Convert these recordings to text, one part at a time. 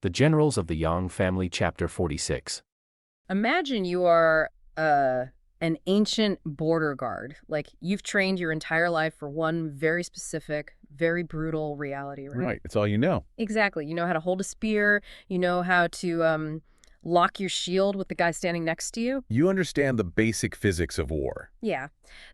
The Generals of the Yang Family, Chapter 46. Imagine you are an ancient border guard. Like you've trained your entire life for one very specific, very brutal reality, right? Right. It's all you know. Exactly. You know how to hold a spear. You know how to lock your shield with the guy standing next to you. You understand the basic physics of war. Yeah.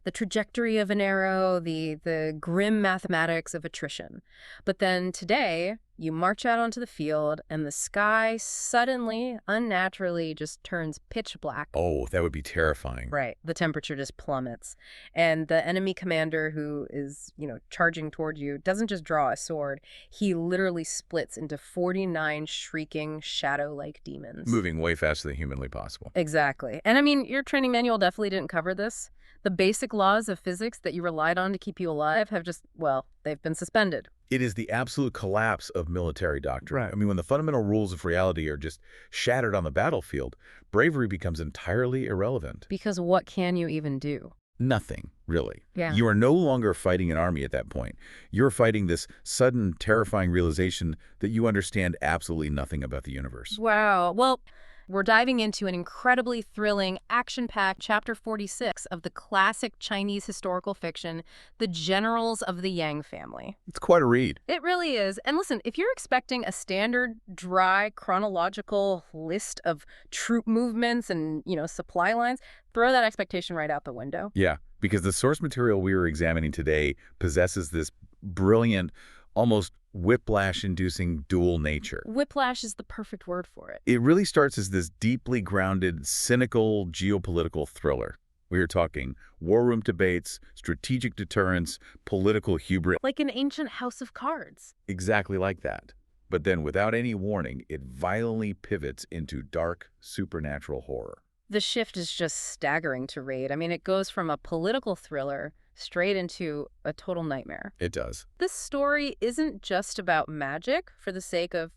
The trajectory of an arrow, the grim mathematics of attrition. But then today, you march out onto the field and the sky suddenly, unnaturally just turns pitch black. Oh, that would be terrifying. Right. The temperature just plummets. And the enemy commander who is, charging toward you doesn't just draw a sword. He literally splits into 49 shrieking shadow-like demons. Moving way faster than humanly possible. Exactly. And I mean, your training manual definitely didn't cover this. The basic laws of physics that you relied on to keep you alive have just, well, they've been suspended. It is the absolute collapse of military doctrine. Right. I mean, when the fundamental rules of reality are just shattered on the battlefield, bravery becomes entirely irrelevant. Because what can you even do? Nothing, really. Yeah. You are no longer fighting an army at that point. You're fighting this sudden, terrifying realization that you understand absolutely nothing about the universe. Wow. Well, we're diving into an incredibly thrilling, action-packed Chapter 46 of the classic Chinese historical fiction, The Generals of the Yang Family. It's quite a read. It really is. And listen, if you're expecting a standard, dry, chronological list of troop movements and, supply lines, throw that expectation right out the window. Yeah, because the source material we were examining today possesses this brilliant, almost whiplash-inducing dual nature. Whiplash is the perfect word for it. It really starts as this deeply grounded, cynical geopolitical thriller. We are talking war room debates, strategic deterrence, political hubris. Like an ancient house of cards. Exactly like that. But then, without any warning, it violently pivots into dark, supernatural horror. The shift is just staggering to read. I mean, it goes from a political thriller straight into a total nightmare. It does. This story isn't just about magic for the sake of,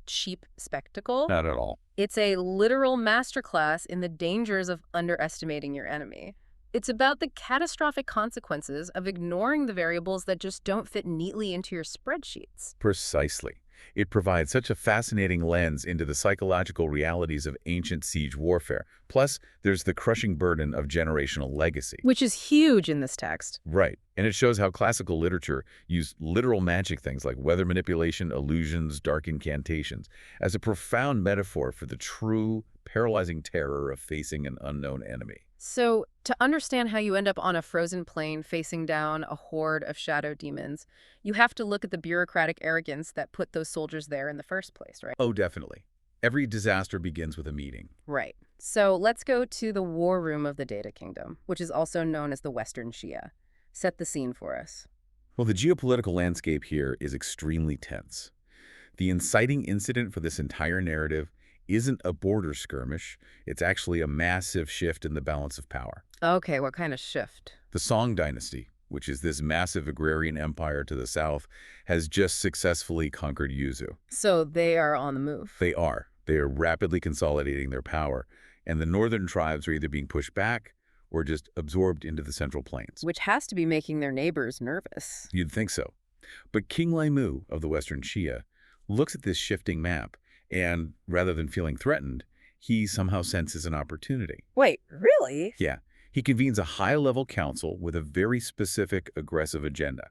cheap spectacle. Not at all. It's a literal masterclass in the dangers of underestimating your enemy. It's about the catastrophic consequences of ignoring the variables that just don't fit neatly into your spreadsheets. Precisely. It provides such a fascinating lens into the psychological realities of ancient siege warfare. Plus, there's the crushing burden of generational legacy. Which is huge in this text. Right. And it shows how classical literature used literal magic things like weather manipulation, illusions, dark incantations as a profound metaphor for the true, paralyzing terror of facing an unknown enemy. So, to understand how you end up on a frozen plain facing down a horde of shadow demons, you have to look at the bureaucratic arrogance that put those soldiers there in the first place, right? Oh, definitely. Every disaster begins with a meeting. Right. So, let's go to the war room of the Data Kingdom, which is also known as the Western Xixia. Set the scene for us. Well, the geopolitical landscape here is extremely tense. The inciting incident for this entire narrative isn't a border skirmish. It's actually a massive shift in the balance of power. Okay, what kind of shift? The Song dynasty, which is this massive agrarian empire to the south, has just successfully conquered Yuzu. So they are on the move. They are. They are rapidly consolidating their power, and the northern tribes are either being pushed back or just absorbed into the central plains. Which has to be making their neighbors nervous. You'd think so. But King Laimu of the Western Xia looks at this shifting map, and rather than feeling threatened, he somehow senses an opportunity. Wait, really? Yeah. He convenes a high-level council with a very specific, aggressive agenda.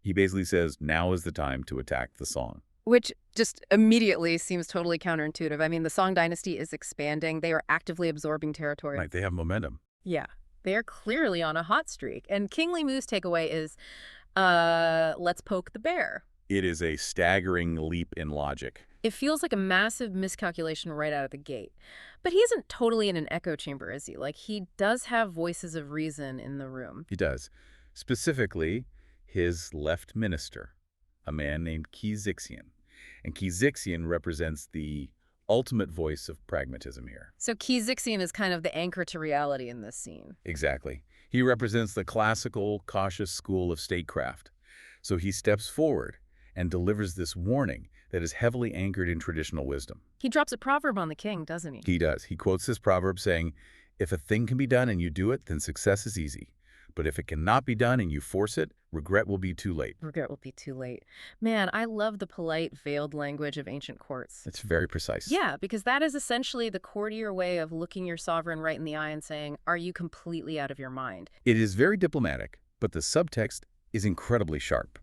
He basically says, now is the time to attack the Song. Which just immediately seems totally counterintuitive. I mean, the Song dynasty is expanding. They are actively absorbing territory. Right, they have momentum. Yeah. They are clearly on a hot streak. And King Limu's takeaway is, let's poke the bear. It is a staggering leap in logic. It feels like a massive miscalculation right out of the gate. But he isn't totally in an echo chamber, is he? Like, he does have voices of reason in the room. He does. Specifically, his left minister, a man named Xixia. And Xixia represents the ultimate voice of pragmatism here. So Xixia is kind of the anchor to reality in this scene. Exactly. He represents the classical, cautious school of statecraft. So he steps forward and delivers this warning that is heavily anchored in traditional wisdom. He drops a proverb on the king, doesn't he? He does. He quotes this proverb saying, if a thing can be done and you do it, then success is easy. But if it cannot be done and you force it, regret will be too late. Regret will be too late. Man, I love the polite, veiled language of ancient courts. It's very precise. Yeah, because that is essentially the courtier way of looking your sovereign right in the eye and saying, are you completely out of your mind? It is very diplomatic, but the subtext is incredibly sharp.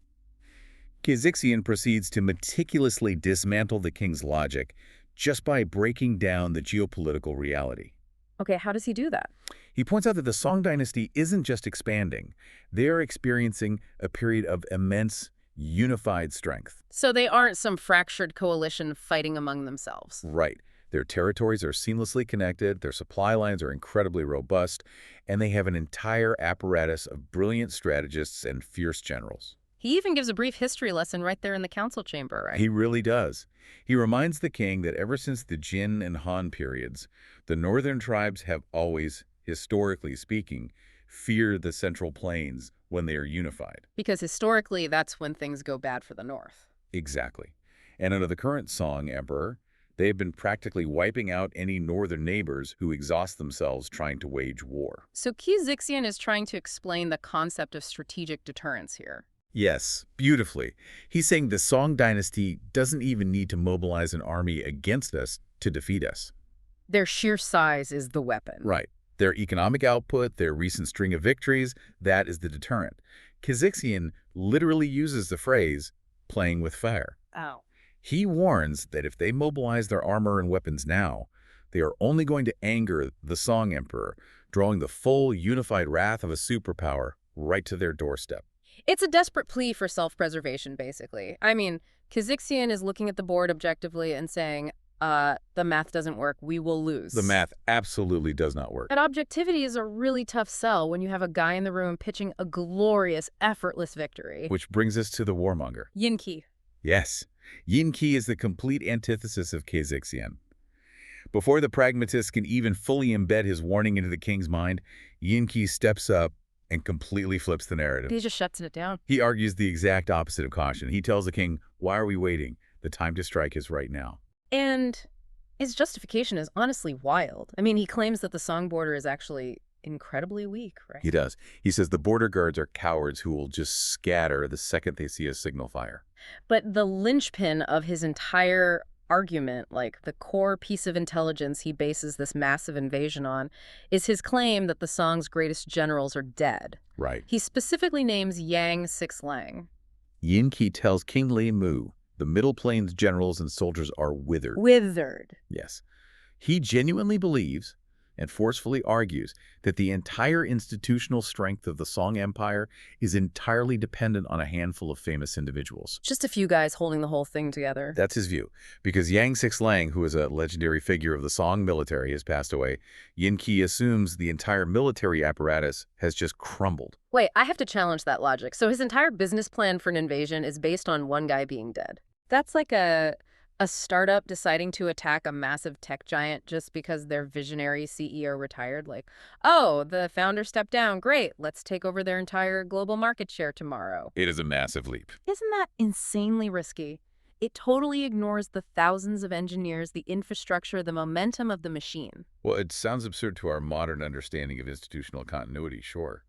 Xixia proceeds to meticulously dismantle the king's logic just by breaking down the geopolitical reality. Okay, how does he do that? He points out that the Song dynasty isn't just expanding. They are experiencing a period of immense, unified strength. So they aren't some fractured coalition fighting among themselves. Right. Their territories are seamlessly connected, their supply lines are incredibly robust, and they have an entire apparatus of brilliant strategists and fierce generals. He even gives a brief history lesson right there in the council chamber, right? He really does. He reminds the king that ever since the Jin and Han periods, the northern tribes have always, historically speaking, feared the Central Plains when they are unified. Because historically, that's when things go bad for the north. Exactly. And under the current Song emperor, they have been practically wiping out any northern neighbors who exhaust themselves trying to wage war. So Xixia is trying to explain the concept of strategic deterrence here. Yes, beautifully. He's saying the Song dynasty doesn't even need to mobilize an army against us to defeat us. Their sheer size is the weapon. Right. Their economic output, their recent string of victories, that is the deterrent. Xixia literally uses the phrase, playing with fire. Oh. He warns that if they mobilize their armor and weapons now, they are only going to anger the Song emperor, drawing the full unified wrath of a superpower right to their doorstep. It's a desperate plea for self-preservation, basically. I mean, Xixia is looking at the board objectively and saying, the math doesn't work, we will lose. The math absolutely does not work. And objectivity is a really tough sell when you have a guy in the room pitching a glorious, effortless victory. Which brings us to the warmonger. Yin Qi. Yes, Yin Qi is the complete antithesis of Xixia. Before the pragmatist can even fully embed his warning into the king's mind, Yin Qi steps up and completely flips the narrative. He just shuts it down. He argues the exact opposite of caution. He tells the king, why are we waiting? The time to strike is right now. And his justification is honestly wild. I mean, he claims that the Song border is actually incredibly weak, right? He does. He says the border guards are cowards who will just scatter the second they see a signal fire. But the linchpin of his entire argument, like the core piece of intelligence he bases this massive invasion on, is his claim that the Song's greatest generals are dead. Right. He specifically names Yang Xixia. Yin Qi tells King Li Mu the Middle Plains generals and soldiers are withered. Withered. Yes. He genuinely believes and forcefully argues that the entire institutional strength of the Song Empire is entirely dependent on a handful of famous individuals. Just a few guys holding the whole thing together. That's his view. Because Yang Xixia, who is a legendary figure of the Song military, has passed away, Yin Qi assumes the entire military apparatus has just crumbled. Wait, I have to challenge that logic. So his entire business plan for an invasion is based on one guy being dead. That's like a startup deciding to attack a massive tech giant just because their visionary CEO retired. Like, oh, the founder stepped down. Great. Let's take over their entire global market share tomorrow. It is a massive leap. Isn't that insanely risky? It totally ignores the thousands of engineers, the infrastructure, the momentum of the machine. Well, it sounds absurd to our modern understanding of institutional continuity, sure.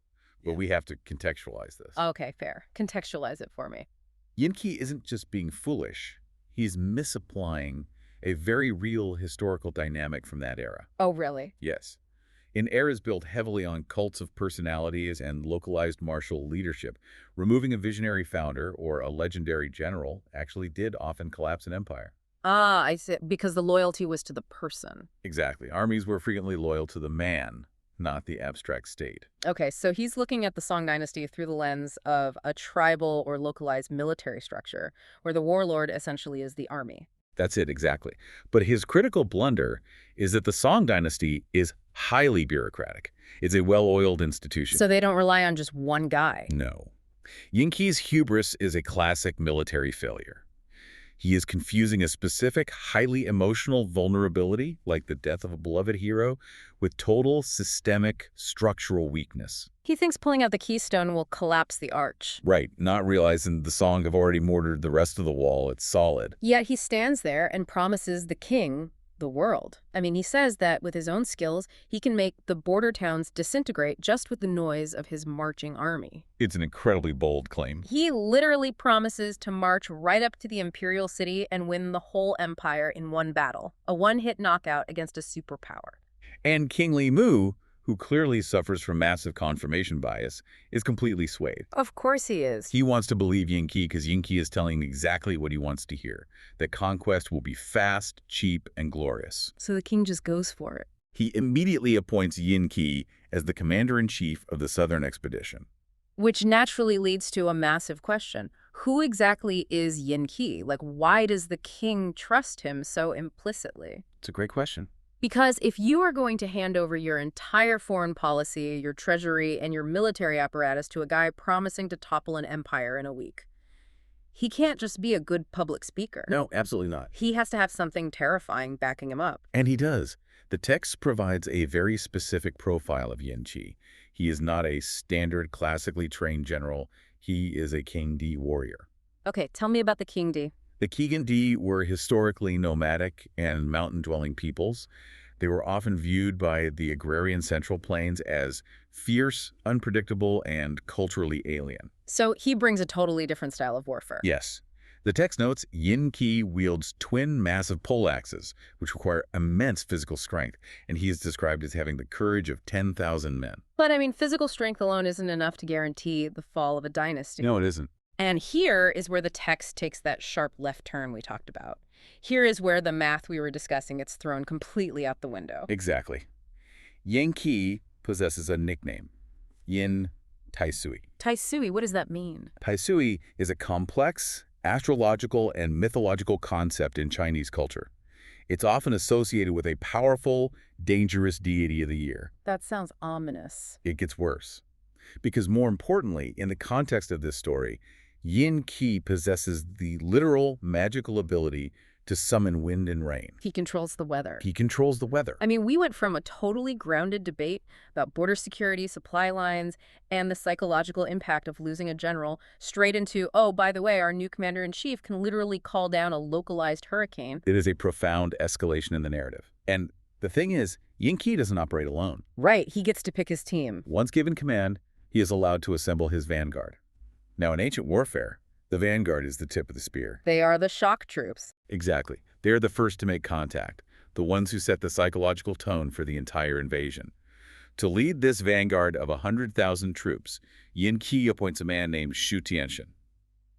But we have to contextualize this. Okay, fair. Contextualize it for me. Yin Qi isn't just being foolish. He's misapplying a very real historical dynamic from that era. Oh, really? Yes. In eras built heavily on cults of personalities and localized martial leadership, removing a visionary founder or a legendary general actually did often collapse an empire. Ah, I see. Because the loyalty was to the person. Exactly. Armies were frequently loyal to the man, not the abstract state. Okay, so he's looking at the Song dynasty through the lens of a tribal or localized military structure, where the warlord essentially is the army. That's it, exactly. But his critical blunder is that the Song dynasty is highly bureaucratic. It's a well-oiled institution. So they don't rely on just one guy. No. Yin Qi's hubris is a classic military failure. He is confusing a specific, highly emotional vulnerability, like the death of a beloved hero, with total systemic structural weakness. He thinks pulling out the keystone will collapse the arch. Right, not realizing the Song have already mortared the rest of the wall. It's solid. Yet he stands there and promises the king the world. I mean, he says that with his own skills, he can make the border towns disintegrate just with the noise of his marching army. It's an incredibly bold claim. He literally promises to march right up to the imperial city and win the whole empire in one battle, a one-hit knockout against a superpower. And King Li Mu, who clearly suffers from massive confirmation bias, is completely swayed. Of course he is. He wants to believe Yin Qi because Yin Qi is telling him exactly what he wants to hear, that conquest will be fast, cheap, and glorious. So the king just goes for it. He immediately appoints Yin Qi as the commander-in-chief of the southern expedition. Which naturally leads to a massive question. Who exactly is Yin Qi? Like, why does the king trust him so implicitly? It's a great question. Because if you are going to hand over your entire foreign policy, your treasury, and your military apparatus to a guy promising to topple an empire in a week, he can't just be a good public speaker. No, absolutely not. He has to have something terrifying backing him up. And he does. The text provides a very specific profile of Yin Qi. He is not a standard classically trained general. He is a King Di warrior. Okay, tell me about the King Di. The King Di were historically nomadic and mountain-dwelling peoples. They were often viewed by the agrarian Central Plains as fierce, unpredictable, and culturally alien. So he brings a totally different style of warfare. Yes. The text notes Yin Qi wields twin massive poleaxes, which require immense physical strength, and he is described as having the courage of 10,000 men. But I mean, physical strength alone isn't enough to guarantee the fall of a dynasty. No, it isn't. And here is where the text takes that sharp left turn we talked about. Here is where the math we were discussing gets thrown completely out the window. Exactly. Yin Qi possesses a nickname, Yin Taisui. Taisui, what does that mean? Taisui is a complex, astrological, and mythological concept in Chinese culture. It's often associated with a powerful, dangerous deity of the year. That sounds ominous. It gets worse. Because more importantly, in the context of this story, Yin Qi possesses the literal magical ability to summon wind and rain. He controls the weather. He controls the weather. I mean, we went from a totally grounded debate about border security, supply lines, and the psychological impact of losing a general straight into, oh, by the way, our new commander-in-chief can literally call down a localized hurricane. It is a profound escalation in the narrative. And the thing is, Yin Qi doesn't operate alone. Right, he gets to pick his team. Once given command, he is allowed to assemble his vanguard. Now, in ancient warfare, the vanguard is the tip of the spear. They are the shock troops. Exactly. They're the first to make contact, the ones who set the psychological tone for the entire invasion. To lead this vanguard of 100,000 troops, Yin Qi appoints a man named Shu Tianxian.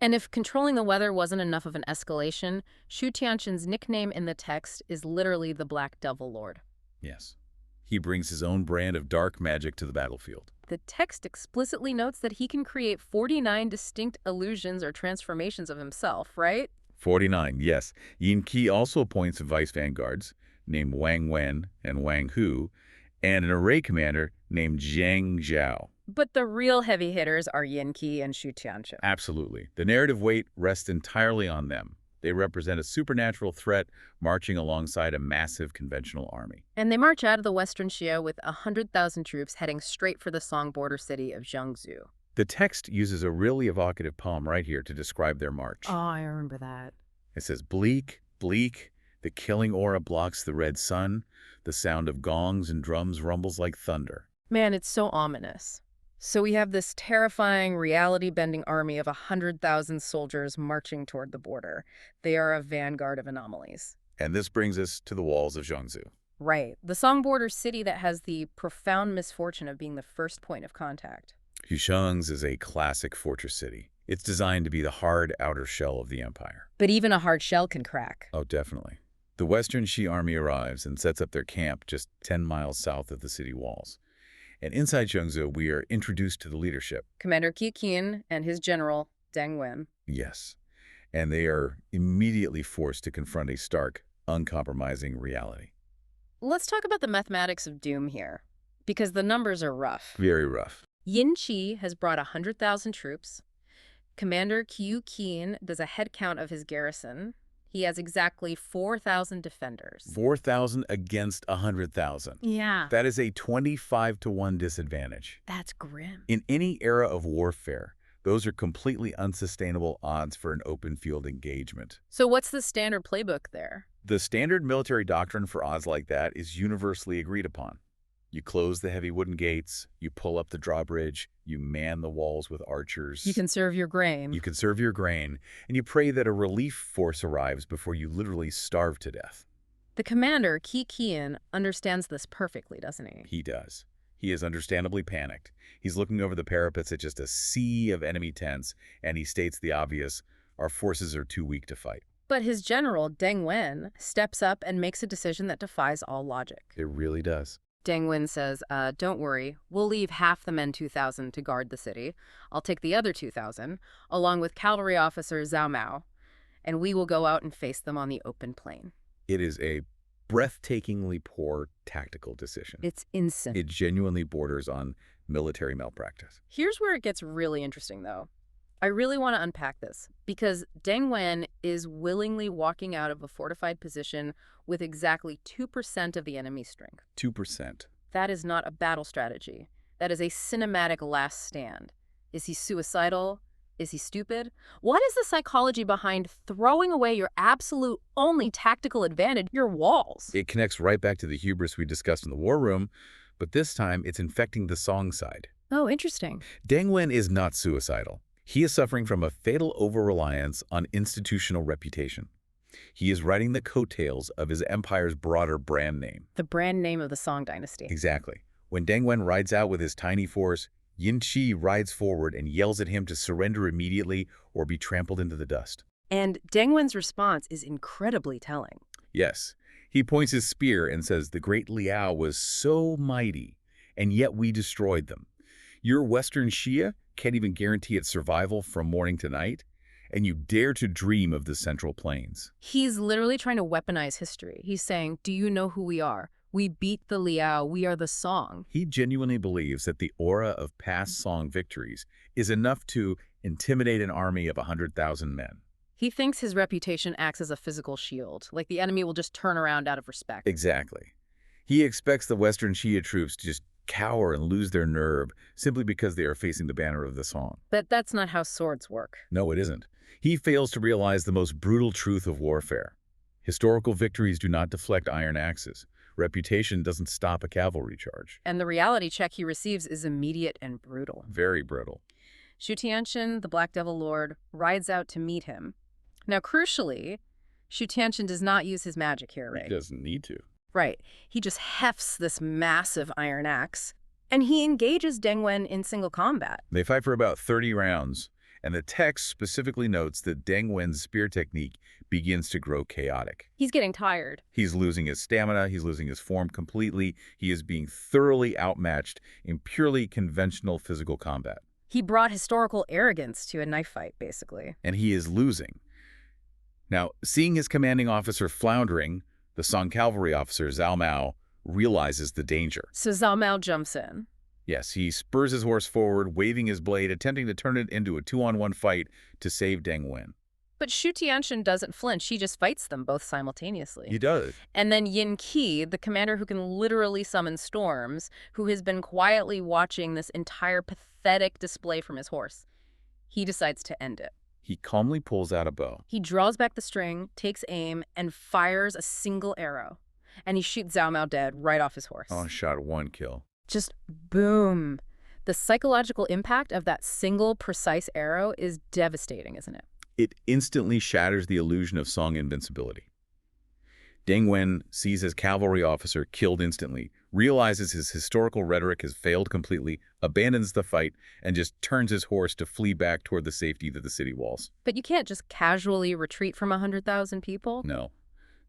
And if controlling the weather wasn't enough of an escalation, Shu Tianxian's nickname in the text is literally the Black Devil Lord. Yes. He brings his own brand of dark magic to the battlefield. The text explicitly notes that he can create 49 distinct illusions or transformations of himself, right? 49, yes. Yin Qi also appoints vice vanguards, named Wang Wen and Wang Hu, and an array commander named Zhang Zhao. But the real heavy hitters are Yin Qi and Shu Tianxian. Absolutely. The narrative weight rests entirely on them. They represent a supernatural threat marching alongside a massive conventional army. And they march out of the western Xia with 100,000 troops heading straight for the Song border city of Jiangsu. The text uses a really evocative poem right here to describe their march. Oh, I remember that. It says, bleak, bleak, the killing aura blocks the red sun, the sound of gongs and drums rumbles like thunder. Man, it's so ominous. So we have this terrifying, reality-bending army of 100,000 soldiers marching toward the border. They are a vanguard of anomalies. And this brings us to the walls of Jiangsu. Right. The Song border city that has the profound misfortune of being the first point of contact. Yushang's is a classic fortress city. It's designed to be the hard outer shell of the empire. But even a hard shell can crack. Oh, definitely. The Western Xi army arrives and sets up their camp just 10 miles south of the city walls. And inside Jiangsu, we are introduced to the leadership. Commander Qi Qin and his general, Deng Wen. Yes. And they are immediately forced to confront a stark, uncompromising reality. Let's talk about the mathematics of doom here, because the numbers are rough. Very rough. Yin Qi has brought 100,000 troops. Commander Qi Qin does a head count of his garrison. He has exactly 4,000 defenders. 4,000 against 100,000. Yeah. That is a 25-to-1 disadvantage. That's grim. In any era of warfare, those are completely unsustainable odds for an open field engagement. So what's the standard playbook there? The standard military doctrine for odds like that is universally agreed upon. You close the heavy wooden gates, you pull up the drawbridge, you man the walls with archers. You conserve your grain. You conserve your grain, and you pray that a relief force arrives before you literally starve to death. The commander, Xixia, understands this perfectly, doesn't he? He does. He is understandably panicked. He's looking over the parapets at just a sea of enemy tents, and he states the obvious, our forces are too weak to fight. But his general, Deng Wen, steps up and makes a decision that defies all logic. It really does. Deng Wen says, don't worry, we'll leave half the men 2,000 to guard the city. I'll take the other 2,000, along with cavalry officer Zongbao, and we will go out and face them on the open plain. It is a breathtakingly poor tactical decision. It's insane. It genuinely borders on military malpractice. Here's where it gets really interesting, though. I really want to unpack this, because Deng Wen is willingly walking out of a fortified position with exactly 2% of the enemy's strength. 2%. That is not a battle strategy. That is a cinematic last stand. Is he suicidal? Is he stupid? What is the psychology behind throwing away your absolute only tactical advantage, your walls? It connects right back to the hubris we discussed in the war room, but this time it's infecting the song side. Oh, interesting. Deng Wen is not suicidal. He is suffering from a fatal over-reliance on institutional reputation. He is riding the coattails of his empire's broader brand name. The brand name of the Song dynasty. Exactly. When Deng Wen rides out with his tiny force, Yin Qi rides forward and yells at him to surrender immediately or be trampled into the dust. And Deng Wen's response is incredibly telling. Yes. He points his spear and says, the great Liao was so mighty, and yet we destroyed them. Your Western Xixia can't even guarantee its survival from morning to night, and you dare to dream of the Central Plains. He's literally trying to weaponize history. He's saying, do you know who we are? We beat the Liao. We are the Song. He genuinely believes that the aura of past Song victories is enough to intimidate an army of 100,000 men. He thinks his reputation acts as a physical shield, like the enemy will just turn around out of respect. Exactly. He expects the Western Xixia troops to just cower and lose their nerve simply because they are facing the banner of the Song. But that's not how swords work. No, it isn't. He fails to realize the most brutal truth of warfare. Historical victories do not deflect iron axes. Reputation doesn't stop a cavalry charge. And the reality check he receives is immediate and brutal. Very brutal. Shu Tianqian, the Black Devil Lord, rides out to meet him. Now, crucially, Shu Tianqian does not use his magic here, right? He doesn't need to. Right. He just hefts this massive iron axe, and he engages Deng Wen in single combat. They fight for about 30 rounds, and the text specifically notes that Deng Wen's spear technique begins to grow chaotic. He's getting tired. He's losing his stamina, he's losing his form completely, he is being thoroughly outmatched in purely conventional physical combat. He brought historical arrogance to a knife fight, basically. And he is losing. Now, seeing his commanding officer floundering, the Song cavalry officer, Zongbao, realizes the danger. So Zongbao jumps in. Yes, he spurs his horse forward, waving his blade, attempting to turn it into a 2-on-1 fight to save Deng Wen. But Shu Tianqian doesn't flinch. He just fights them both simultaneously. He does. And then Yin Qi, the commander who can literally summon storms, who has been quietly watching this entire pathetic display from his horse, he decides to end it. He calmly pulls out a bow. He draws back the string, takes aim, and fires a single arrow. And he shoots Zongbao dead right off his horse. On shot, 1 kill. Just boom. The psychological impact of that single precise arrow is devastating, isn't it? It instantly shatters the illusion of Song invincibility. Deng Wen sees his cavalry officer killed instantly, realizes his historical rhetoric has failed completely, abandons the fight, and just turns his horse to flee back toward the safety of the city walls. But you can't just casually retreat from 100,000 people. No.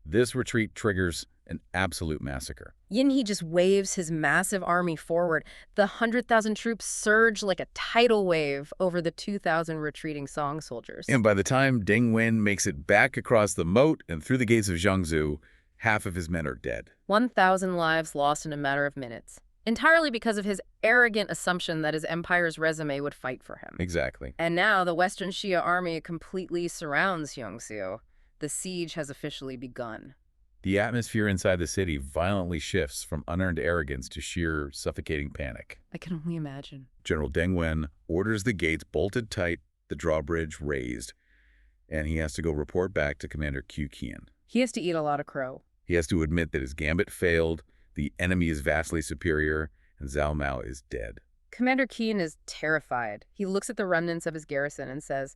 This retreat triggers an absolute massacre. Yin He just waves his massive army forward. The 100,000 troops surge like a tidal wave over the 2,000 retreating Song soldiers. And by the time Deng Wen makes it back across the moat and through the gates of Jiangsu, half of his men are dead. 1,000 lives lost in a matter of minutes. Entirely because of his arrogant assumption that his empire's resume would fight for him. Exactly. And now the Western Xia army completely surrounds Jiangsu. The siege has officially begun. The atmosphere inside the city violently shifts from unearned arrogance to sheer suffocating panic. I can only imagine. General Deng Wen orders the gates bolted tight, the drawbridge raised, and he has to go report back to Commander Xixia. He has to eat a lot of crow. He has to admit that his gambit failed, the enemy is vastly superior, and Zhao Mao is dead. Commander Keen is terrified. He looks at the remnants of his garrison and says,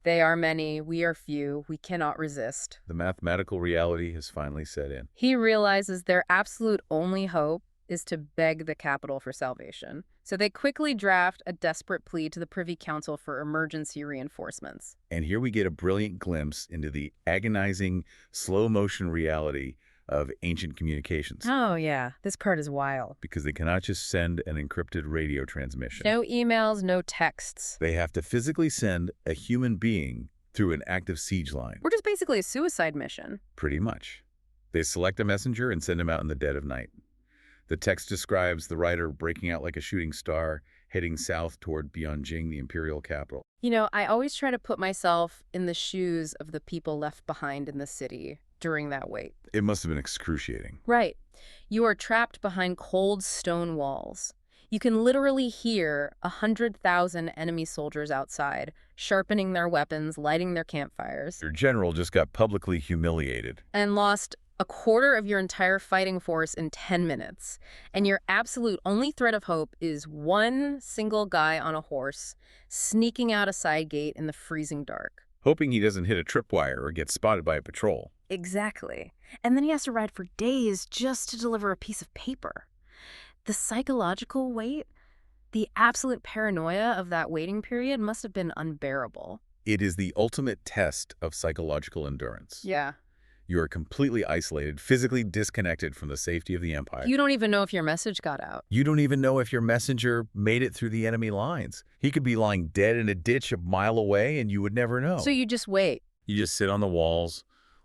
"They are many, we are few, we cannot resist." The mathematical reality has finally set in. He realizes their absolute only hope is to beg the capital for salvation. So they quickly draft a desperate plea to the Privy Council for emergency reinforcements. And here we get a brilliant glimpse into the agonizing, slow-motion reality of ancient communications. Oh, yeah. This part is wild. Because they cannot just send an encrypted radio transmission. No emails, no texts. They have to physically send a human being through an active siege line. Which is basically a suicide mission. Pretty much. They select a messenger and send him out in the dead of night. The text describes the rider breaking out like a shooting star, heading south toward Bianjing, the imperial capital. You know, I always try to put myself in the shoes of the people left behind in the city during that wait. It must have been excruciating. Right. You are trapped behind cold stone walls. You can literally hear 100,000 enemy soldiers outside, sharpening their weapons, lighting their campfires. Your general just got publicly humiliated. And lost a quarter of your entire fighting force in 10 minutes. And your absolute only thread of hope is one single guy on a horse sneaking out a side gate in the freezing dark. Hoping he doesn't hit a tripwire or get spotted by a patrol. Exactly. And then he has to ride for days just to deliver a piece of paper. The psychological weight, the absolute paranoia of that waiting period must have been unbearable. It is the ultimate test of psychological endurance. Yeah. You are completely isolated, physically disconnected from the safety of the empire. You don't even know if your message got out. You don't even know if your messenger made it through the enemy lines. He could be lying dead in a ditch a mile away and you would never know. So you just wait. You just sit on the walls,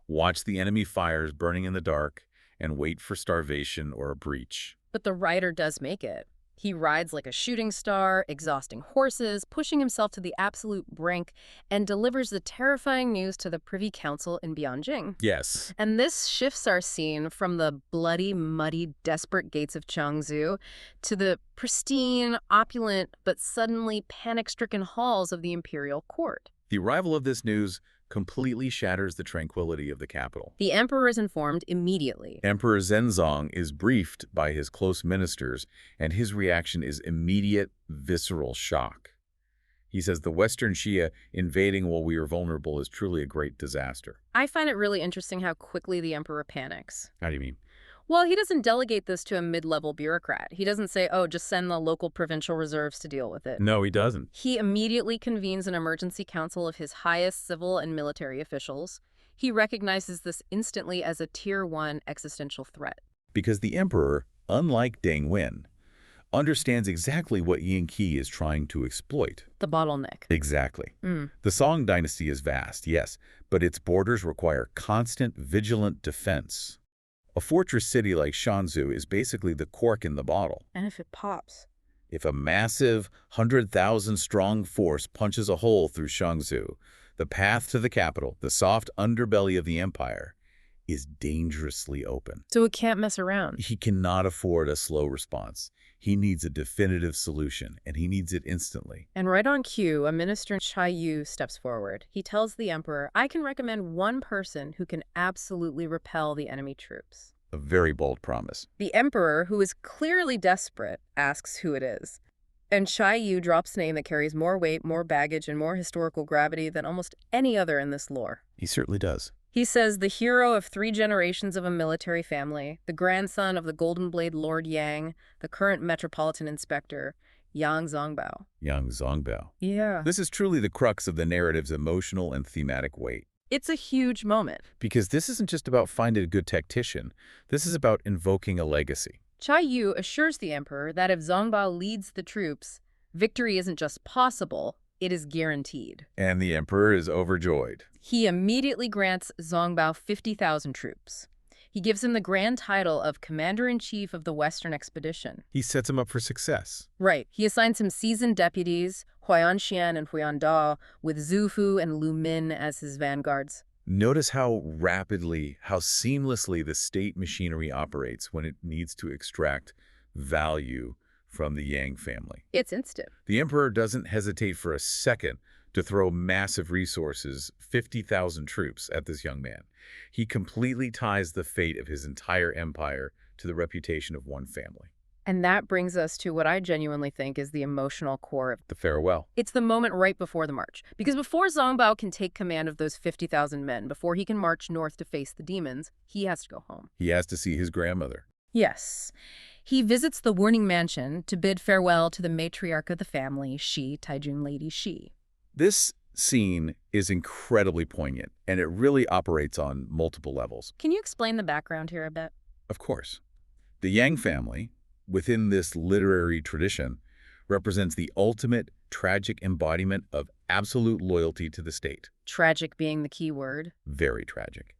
watch the enemy fires burning in the dark, and wait for starvation or a breach. But the rider does make it. He rides like a shooting star, exhausting horses, pushing himself to the absolute brink, and delivers the terrifying news to the Privy Council in Bianjing. Yes. And this shifts our scene from the bloody, muddy, desperate gates of Changzhou to the pristine, opulent, but suddenly panic-stricken halls of the imperial court. The arrival of this news completely shatters the tranquility of the capital. The emperor is informed immediately. Emperor Zhenzong is briefed by his close ministers, and his reaction is immediate, visceral shock. He says the Western Xixia invading while we are vulnerable is truly a great disaster. I find it really interesting how quickly the emperor panics. How do you mean? Well, he doesn't delegate this to a mid-level bureaucrat. He doesn't say, oh, just send the local provincial reserves to deal with it. No, he doesn't. He immediately convenes an emergency council of his highest civil and military officials. He recognizes this instantly as a Tier 1 existential threat. Because the emperor, unlike Deng Wen, understands exactly what Yin Qi is trying to exploit. The bottleneck. Exactly. The Song dynasty is vast, yes, but its borders require constant, vigilant defense. A fortress city like Shanzhou is basically the cork in the bottle. And if it pops? If a massive 100,000-strong force punches a hole through Shangzhou, the path to the capital, the soft underbelly of the empire, is dangerously open. So it can't mess around. He cannot afford a slow response. He needs a definitive solution, and he needs it instantly. And right on cue, a minister Chai Yu steps forward. He tells the emperor, I can recommend one person who can absolutely repel the enemy troops. A very bold promise. The emperor, who is clearly desperate, asks who it is. And Chai Yu drops a name that carries more weight, more baggage, and more historical gravity than almost any other in this lore. He certainly does. He says the hero of 3 generations of a military family, the grandson of the Golden Blade Lord Yang, the current Metropolitan Inspector, Yang Zongbao. Yang Zongbao. Yeah. This is truly the crux of the narrative's emotional and thematic weight. It's a huge moment. Because this isn't just about finding a good tactician. This is about invoking a legacy. Chai Yu assures the emperor that if Zongbao leads the troops, victory isn't just possible, it is guaranteed. And the emperor is overjoyed. He immediately grants Zongbao 50,000 troops. He gives him the grand title of Commander-in-Chief of the Western Expedition. He sets him up for success. Right. He assigns him seasoned deputies, Huayan Xian and Huayan Da, with Zhu Fu and Lu Min as his vanguards. Notice how rapidly, how seamlessly the state machinery operates when it needs to extract value from the Yang family. It's instant. The emperor doesn't hesitate for a second to throw massive resources, 50,000 troops, at this young man. He completely ties the fate of his entire empire to the reputation of one family. And that brings us to what I genuinely think is the emotional core of The farewell. It's the moment right before the march. Because before Zongbao can take command of those 50,000 men, before he can march north to face the demons, he has to go home. He has to see his grandmother. Yes. He visits the Warning Mansion to bid farewell to the matriarch of the family, Taijun Lady Shi. This scene is incredibly poignant, and it really operates on multiple levels. Can you explain the background here a bit? Of course. The Yang family, within this literary tradition, represents the ultimate tragic embodiment of absolute loyalty to the state. Tragic being the key word. Very tragic.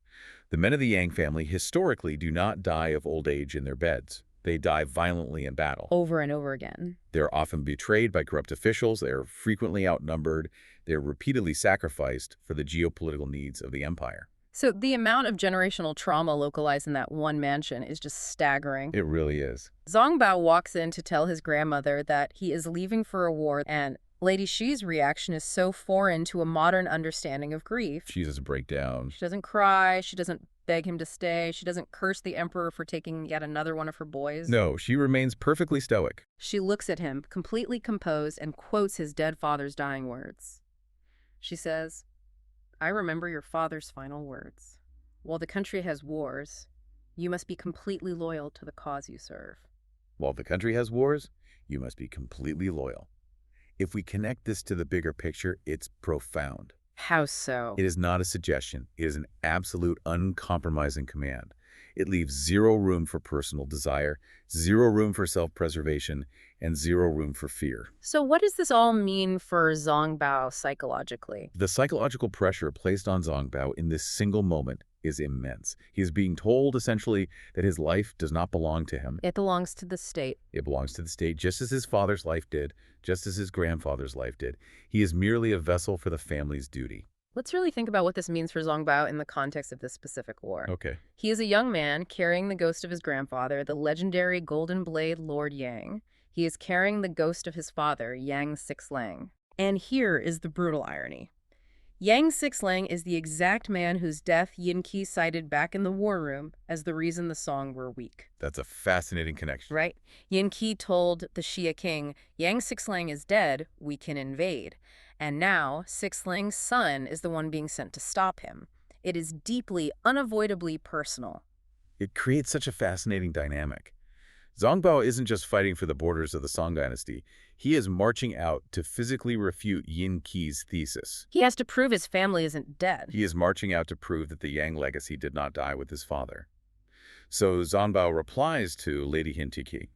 The men of the Yang family historically do not die of old age in their beds. They die violently in battle. Over and over again. They're often betrayed by corrupt officials. They are frequently outnumbered. They're repeatedly sacrificed for the geopolitical needs of the empire. So the amount of generational trauma localized in that one mansion is just staggering. It really is. Zongbao walks in to tell his grandmother that he is leaving for a war, and Lady Shi's reaction is so foreign to a modern understanding of grief. She has a breakdown. She doesn't cry. She doesn't beg him to stay. She doesn't curse the emperor for taking yet another one of her boys. No, she remains perfectly stoic. She looks at him, completely composed, and quotes his dead father's dying words. She says, "I remember your father's final words. While the country has wars, you must be completely loyal to the cause you serve." While the country has wars, you must be completely loyal. If we connect this to the bigger picture, it's profound. How so? It is not a suggestion. It is an absolute, uncompromising command. It leaves zero room for personal desire, zero room for self-preservation, and zero room for fear. So what does this all mean for Zongbao psychologically? The psychological pressure placed on Zongbao in this single moment is immense. He is being told, essentially, that his life does not belong to him. It belongs to the state. It belongs to the state, just as his father's life did, just as his grandfather's life did. He is merely a vessel for the family's duty. Let's really think about what this means for Zongbao in the context of this specific war. Okay. He is a young man carrying the ghost of his grandfather, the legendary Golden Blade Lord Yang. He is carrying the ghost of his father, Yang Xixia. And here is the brutal irony. Yang Xixia is the exact man whose death Yin Qi cited back in the war room as the reason the Song were weak. That's a fascinating connection. Right? Yin Qi told the Xia king, Yang Xixia is dead, we can invade. And now, Xixiang's son is the one being sent to stop him. It is deeply, unavoidably personal. It creates such a fascinating dynamic. Zongbao isn't just fighting for the borders of the Song dynasty. He is marching out to physically refute Yin Qi's thesis. He has to prove his family isn't dead. He is marching out to prove that the Yang legacy did not die with his father. So Zongbao replies to Lady Qi.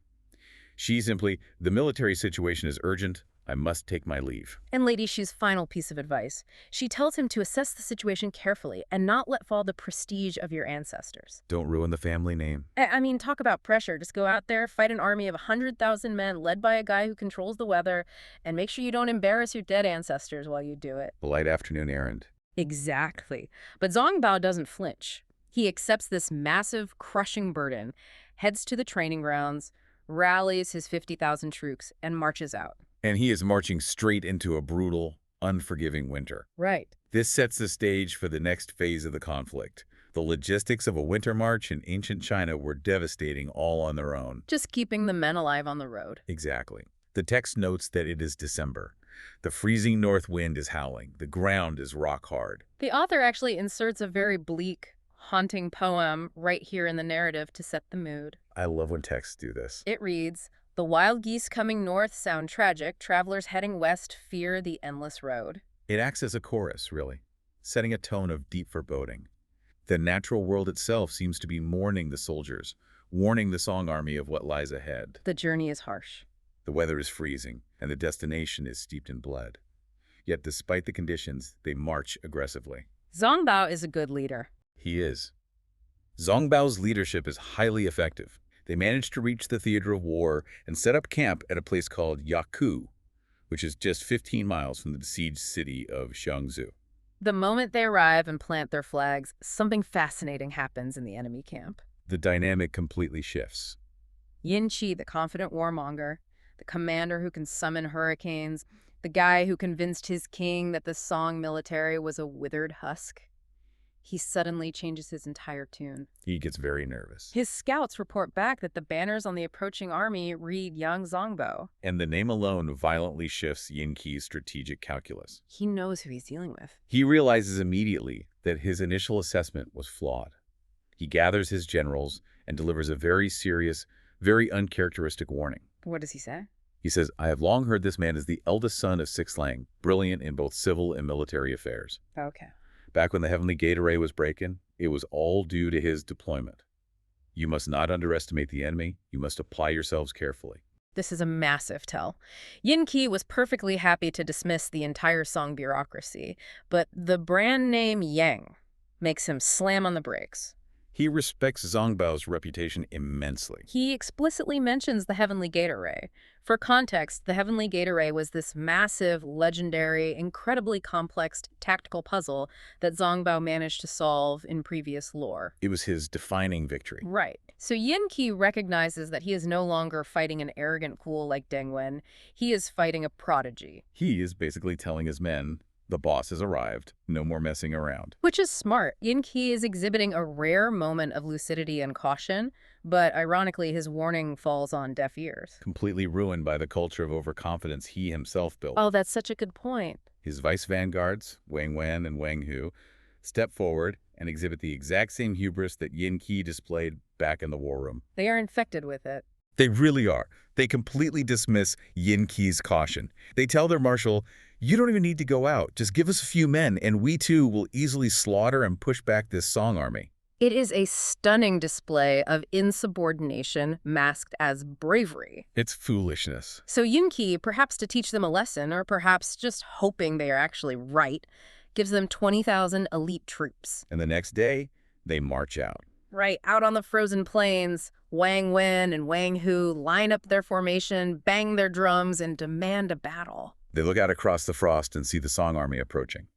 She simply, "The military situation is urgent. I must take my leave." And Lady Shi's final piece of advice. She tells him to assess the situation carefully and not let fall the prestige of your ancestors. Don't ruin the family name. I mean, talk about pressure. Just go out there, fight an army of 100,000 men led by a guy who controls the weather, and make sure you don't embarrass your dead ancestors while you do it. A light afternoon errand. Exactly. But Zongbao doesn't flinch. He accepts this massive, crushing burden, heads to the training grounds, rallies his 50,000 troops, and marches out. And he is marching straight into a brutal, unforgiving winter. Right. This sets the stage for the next phase of the conflict. The logistics of a winter march in ancient China were devastating all on their own. Just keeping the men alive on the road. Exactly. The text notes that it is December. The freezing north wind is howling. The ground is rock hard. The author actually inserts a very bleak, haunting poem right here in the narrative to set the mood. I love when texts do this. It reads, "The wild geese coming north sound tragic. Travelers heading west fear the endless road." It acts as a chorus, really, setting a tone of deep foreboding. The natural world itself seems to be mourning the soldiers, warning the Song army of what lies ahead. The journey is harsh. The weather is freezing, and the destination is steeped in blood. Yet despite the conditions, they march aggressively. Zongbao is a good leader. He is. Zongbao's leadership is highly effective. They managed to reach the theater of war and set up camp at a place called Yaku, which is just 15 miles from the besieged city of Xiangzhou. The moment they arrive and plant their flags, something fascinating happens in the enemy camp. The dynamic completely shifts. Yin Qi, the confident warmonger, the commander who can summon hurricanes, The guy who convinced his king that the Song military was a withered husk. He suddenly changes his entire tune. He gets very nervous. His scouts report back that the banners on the approaching army read Young Zongbao. And the name alone violently shifts Yin Qi's strategic calculus. He knows who he's dealing with. He realizes immediately that his initial assessment was flawed. He gathers his generals and delivers a very serious, very uncharacteristic warning. What does he say? He says, "I have long heard this man is the eldest son of Xixia, brilliant in both civil and military affairs. Okay. Back when the Heavenly Gate Array was breaking, it was all due to his deployment. You must not underestimate the enemy. You must apply yourselves carefully." This is a massive tell. Yin Qi was perfectly happy to dismiss the entire Song bureaucracy, but the brand name Yang makes him slam on the brakes. He respects Zongbao's reputation immensely. He explicitly mentions the Heavenly Gate Array. For context, the Heavenly Gate Array was this massive, legendary, incredibly complex tactical puzzle that Zongbao managed to solve in previous lore. It was his defining victory. Right. So Yin Qi recognizes that he is no longer fighting an arrogant fool like Deng Wen. He is fighting a prodigy. He is basically telling his men, the boss has arrived, no more messing around. Which is smart. Yin Qi is exhibiting a rare moment of lucidity and caution, but ironically his warning falls on deaf ears. Completely ruined by the culture of overconfidence he himself built. Oh, that's such a good point. His vice vanguards, Wang Wen and Wang Hu, step forward and exhibit the exact same hubris that Yin Qi displayed back in the war room. They are infected with it. They really are. They completely dismiss Yin Qi's caution. They tell their marshal, "You don't even need to go out. Just give us a few men, and we too will easily slaughter and push back this Song army." It is a stunning display of insubordination masked as bravery. It's foolishness. So Yin Qi, perhaps to teach them a lesson, or perhaps just hoping they are actually right, gives them 20,000 elite troops. And the next day, they march out. Right, out on the frozen plains, Wang Wen and Wang Hu line up their formation, bang their drums, and demand a battle. They look out across the frost and see the Song army approaching.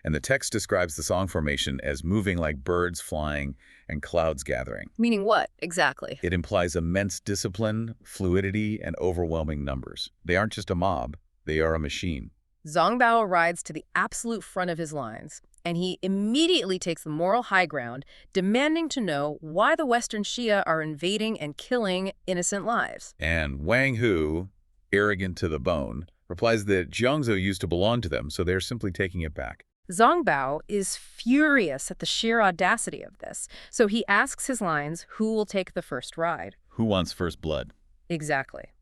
And the text describes the Song formation as moving like birds flying and clouds gathering. Meaning what, exactly? It implies immense discipline, fluidity, and overwhelming numbers. They aren't just a mob, they are a machine. Zongbao rides to the absolute front of his lines, and he immediately takes the moral high ground, demanding to know why the Western Xia are invading and killing innocent lives. And Wang Hu, arrogant to the bone, replies that Jiangzhou used to belong to them, so they're simply taking it back. Zongbao is furious at the sheer audacity of this, so he asks his lines who will take the first ride. Who wants first blood? Exactly.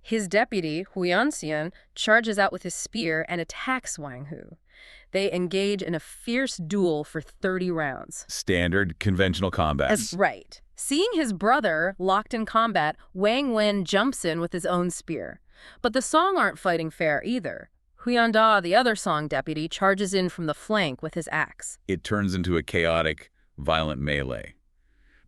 His deputy, Huyanxian, charges out with his spear and attacks Wang Hu. They engage in a fierce duel for 30 rounds. Standard conventional combat. That's right. Seeing his brother locked in combat, Wang Wen jumps in with his own spear. But the Song aren't fighting fair either. Huyanda, the other Song deputy, charges in from the flank with his axe. It turns into a chaotic, violent melee.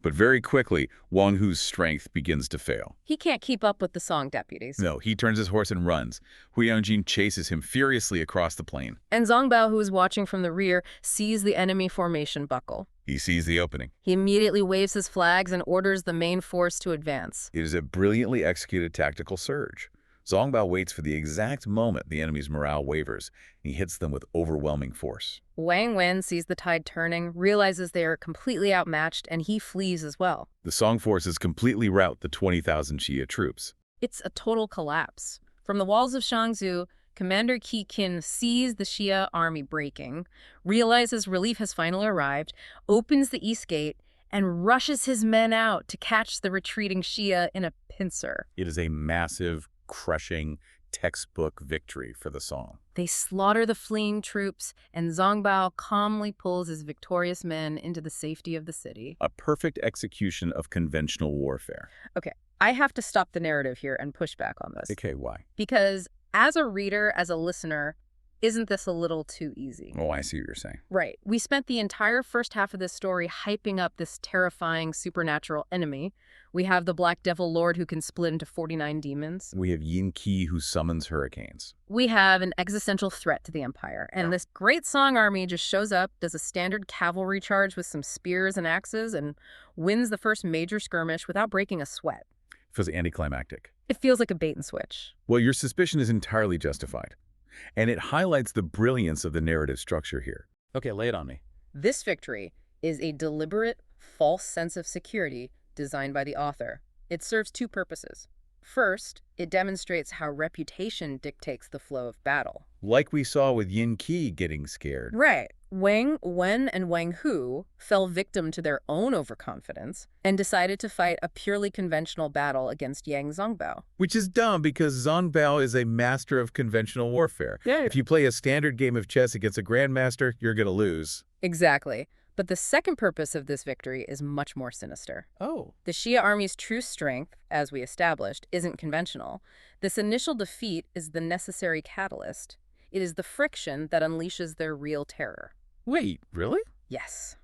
But very quickly, Wang Hu's strength begins to fail. He can't keep up with the Song deputies. No, he turns his horse and runs. Huyangjin chases him furiously across the plain. And Zongbao, who is watching from the rear, sees the enemy formation buckle. He sees the opening. He immediately waves his flags and orders the main force to advance. It is a brilliantly executed tactical surge. Zongbao waits for the exact moment the enemy's morale wavers, and he hits them with overwhelming force. Wang Wen sees the tide turning, realizes they are completely outmatched, and he flees as well. The Song forces completely rout the 20,000 Xia troops. It's a total collapse. From the walls of Shangzhou, Commander Qi Qin sees the Xia army breaking, realizes relief has finally arrived, opens the east gate, and rushes his men out to catch the retreating Xia in a pincer. It is a massive, crushing, textbook victory for the Song. They slaughter the fleeing troops, and Zongbao calmly pulls his victorious men into the safety of the city. A perfect execution of conventional warfare. Okay, I have to stop the narrative here and push back on this. Okay, why? Because as a reader, as a listener, isn't this a little too easy? Oh, I see what you're saying. Right. We spent the entire first half of this story hyping up this terrifying supernatural enemy. We have the Black Devil Lord who can split into 49 demons. We have Yin Qi who summons hurricanes. We have an existential threat to the Empire. And this great Song army just shows up, does a standard cavalry charge with some spears and axes, and wins the first major skirmish without breaking a sweat. Feels anticlimactic. It feels like a bait and switch. Well, your suspicion is entirely justified. And it highlights the brilliance of the narrative structure here. Okay, lay it on me. This victory is a deliberate, false sense of security designed by the author. It serves two purposes. First, it demonstrates how reputation dictates the flow of battle. Like we saw with Yin Qi getting scared. Right. Wang Wen and Wang Hu fell victim to their own overconfidence and decided to fight a purely conventional battle against Yang Zongbao. Which is dumb because Zongbao is a master of conventional warfare. Yeah. If you play a standard game of chess against a grandmaster, you're going to lose. Exactly. But the second purpose of this victory is much more sinister. Oh. The Xia army's true strength, as we established, isn't conventional. This initial defeat is the necessary catalyst. It is the friction that unleashes their real terror. Wait, really? Yes.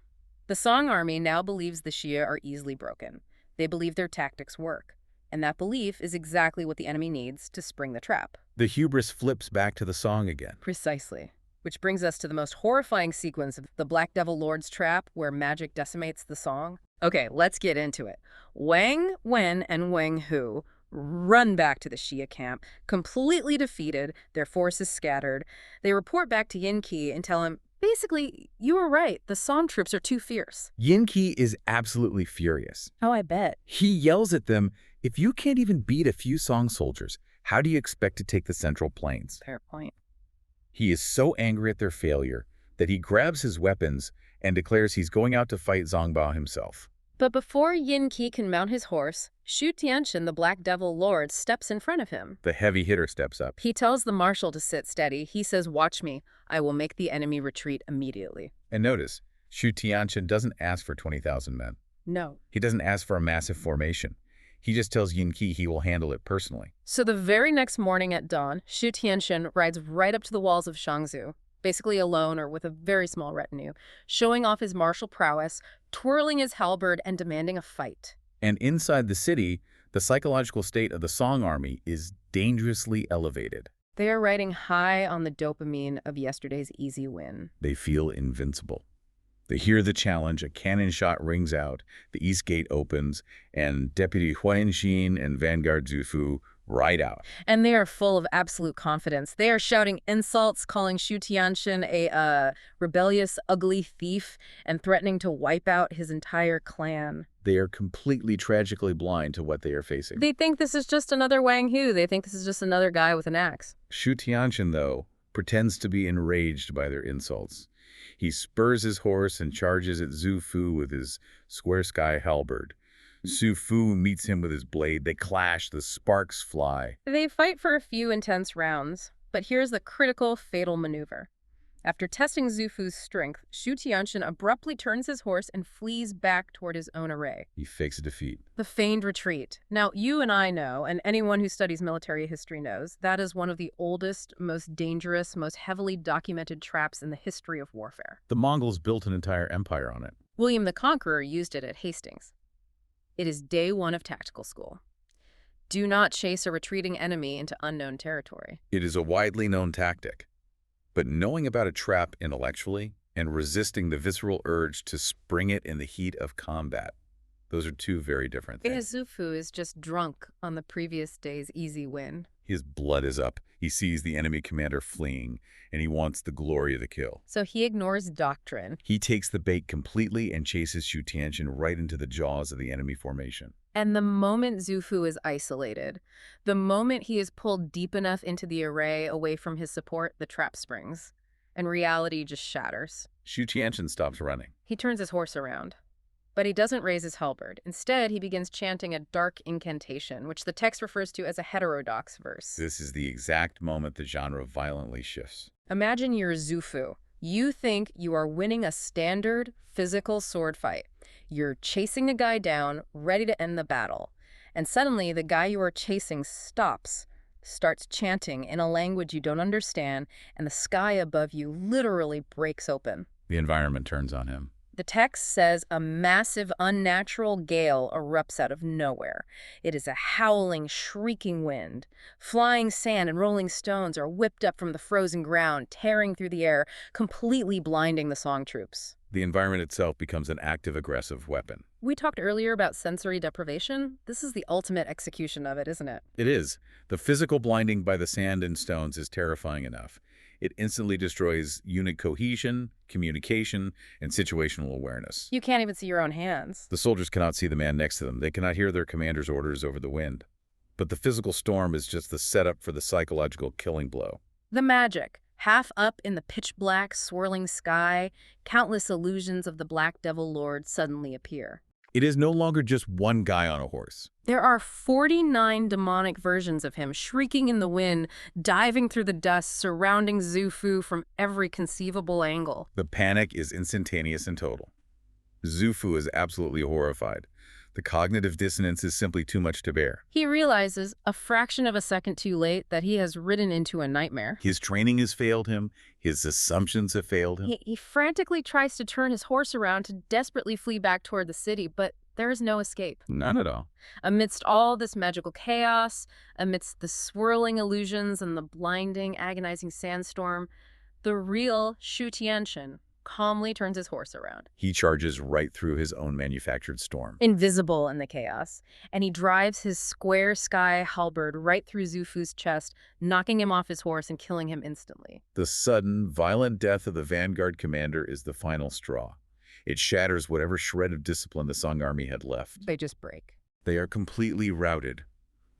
The Song army now believes the Xia are easily broken. They believe their tactics work. And that belief is exactly what the enemy needs to spring the trap. The hubris flips back to the Song again. Precisely. Which brings us to the most horrifying sequence of the Black Devil Lord's trap, where magic decimates the Song. Okay, let's get into it. Wang Wen and Wang Hu run back to the Xia camp, completely defeated, their forces scattered. They report back to Yin Qi and tell him, basically, you were right, the Song troops are too fierce. Yin Qi is absolutely furious. Oh, I bet. He yells at them, if you can't even beat a few Song soldiers, how do you expect to take the Central Plains? Fair point. He is so angry at their failure that he grabs his weapons and declares he's going out to fight Zongbao himself. But before Yin Qi can mount his horse, Shu Tianxian, the Black Devil Lord, steps in front of him. The heavy hitter steps up. He tells the marshal to sit steady. He says, watch me. I will make the enemy retreat immediately. And notice, Shu Tianxian doesn't ask for 20,000 men. No. He doesn't ask for a massive formation. He just tells Yin Qi he will handle it personally. So the very next morning at dawn, Shu Tianxian rides right up to the walls of Shangzhou, basically alone or with a very small retinue, showing off his martial prowess, twirling his halberd, and demanding a fight. And inside the city, the psychological state of the Song army is dangerously elevated. They are riding high on the dopamine of yesterday's easy win. They feel invincible. They hear the challenge, a cannon shot rings out, the east gate opens, and Deputy Huan Xin and Vanguard Zhu Fu ride out. And they are full of absolute confidence. They are shouting insults, calling Shu Tianxian a rebellious, ugly thief, and threatening to wipe out his entire clan. They are completely tragically blind to what they are facing. They think this is just another Wang Hu. They think this is just another guy with an axe. Shu Tianxian, though, pretends to be enraged by their insults. He spurs his horse and charges at Zhu Fu with his square sky halberd. Zhu Fu meets him with his blade. They clash, the sparks fly. They fight for a few intense rounds, but here's the critical, fatal maneuver. After testing Zhu Fu's strength, Shu Tianxian abruptly turns his horse and flees back toward his own array. He fakes a defeat. The feigned retreat. Now, you and I know, and anyone who studies military history knows, that is one of the oldest, most dangerous, most heavily documented traps in the history of warfare. The Mongols built an entire empire on it. William the Conqueror used it at Hastings. It is day one of tactical school. Do not chase a retreating enemy into unknown territory. It is a widely known tactic. But knowing about a trap intellectually and resisting the visceral urge to spring it in the heat of combat, those are two very different things. Zhu Fu is just drunk on the previous day's easy win. His blood is up. He sees the enemy commander fleeing, and he wants the glory of the kill. So he ignores doctrine. He takes the bait completely and chases Shu Tianxian right into the jaws of the enemy formation. And the moment Zhu Fu is isolated, the moment he is pulled deep enough into the array away from his support, the trap springs, and reality just shatters. Shu Tianxian stops running. He turns his horse around. But he doesn't raise his halberd. Instead, he begins chanting a dark incantation, which the text refers to as a heterodox verse. This is the exact moment the genre violently shifts. Imagine you're Zhu Fu. You think you are winning a standard physical sword fight. You're chasing a guy down, ready to end the battle. And suddenly, the guy you are chasing stops, starts chanting in a language you don't understand, and the sky above you literally breaks open. The environment turns on him. The text says a massive, unnatural gale erupts out of nowhere. It is a howling, shrieking wind. Flying sand and rolling stones are whipped up from the frozen ground, tearing through the air, completely blinding the Song troops. The environment itself becomes an active, aggressive weapon. We talked earlier about sensory deprivation. This is the ultimate execution of it, isn't it? It is. The physical blinding by the sand and stones is terrifying enough. It instantly destroys unit cohesion, communication, and situational awareness. You can't even see your own hands. The soldiers cannot see the man next to them. They cannot hear their commander's orders over the wind. But the physical storm is just the setup for the psychological killing blow. The magic. Half up in the pitch-black, swirling sky, countless illusions of the Black Devil Lord suddenly appear. It is no longer just one guy on a horse. There are 49 demonic versions of him, shrieking in the wind, diving through the dust, surrounding Xufu from every conceivable angle. The panic is instantaneous and total. Xufu is absolutely horrified. The cognitive dissonance is simply too much to bear. He realizes, a fraction of a second too late, that he has ridden into a nightmare. His training has failed him. His assumptions have failed him. He frantically tries to turn his horse around to desperately flee back toward the city, but there is no escape. None at all. Amidst all this magical chaos, amidst the swirling illusions and the blinding, agonizing sandstorm, the real Shu Tianchen calmly turns his horse around. He charges right through his own manufactured storm. Invisible in the chaos, and he drives his square sky halberd right through Xufu's chest, knocking him off his horse and killing him instantly. The sudden, violent death of the vanguard commander is the final straw. It shatters whatever shred of discipline the Song army had left. They just break. They are completely routed,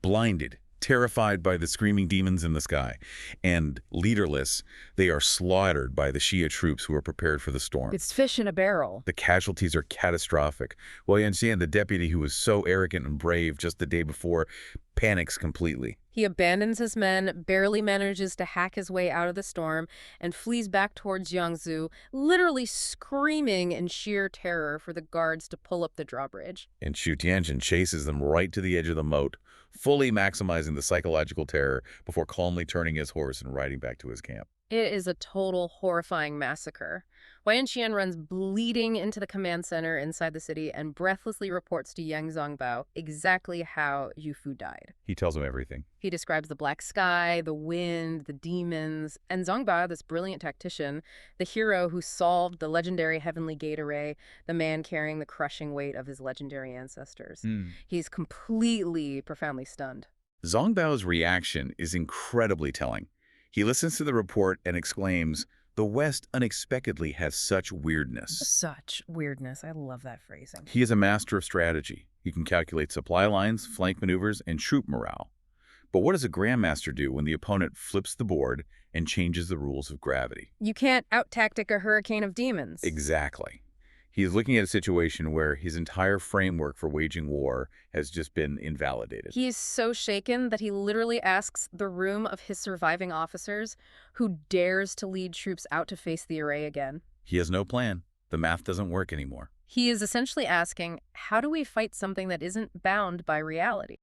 blinded, terrified by the screaming demons in the sky, and leaderless, they are slaughtered by the Xia troops who are prepared for the storm. It's fish in a barrel. The casualties are catastrophic. Wei Yanxian, the deputy who was so arrogant and brave just the day before, panics completely. He abandons his men, barely manages to hack his way out of the storm, and flees back towards Jiangsu, literally screaming in sheer terror for the guards to pull up the drawbridge. And Shu Tianchen chases them right to the edge of the moat, fully maximizing the psychological terror before calmly turning his horse and riding back to his camp. It is a total horrifying massacre. Wei Yanxian runs bleeding into the command center inside the city and breathlessly reports to young Zongbao exactly how Yufu died. He tells him everything. He describes the black sky, the wind, the demons, and Zongbao, this brilliant tactician, the hero who solved the legendary Heavenly Gate Array, the man carrying the crushing weight of his legendary ancestors. He's completely, profoundly stunned. Zongbao's reaction is incredibly telling. He listens to the report and exclaims, "The West unexpectedly has such weirdness." Such weirdness. I love that phrasing. He is a master of strategy. He can calculate supply lines, flank maneuvers, and troop morale. But what does a grandmaster do when the opponent flips the board and changes the rules of gravity? You can't out-tactic a hurricane of demons. Exactly. He is looking at a situation where his entire framework for waging war has just been invalidated. He is so shaken that he literally asks the room of his surviving officers who dares to lead troops out to face the array again. He has no plan. The math doesn't work anymore. He is essentially asking, how do we fight something that isn't bound by reality?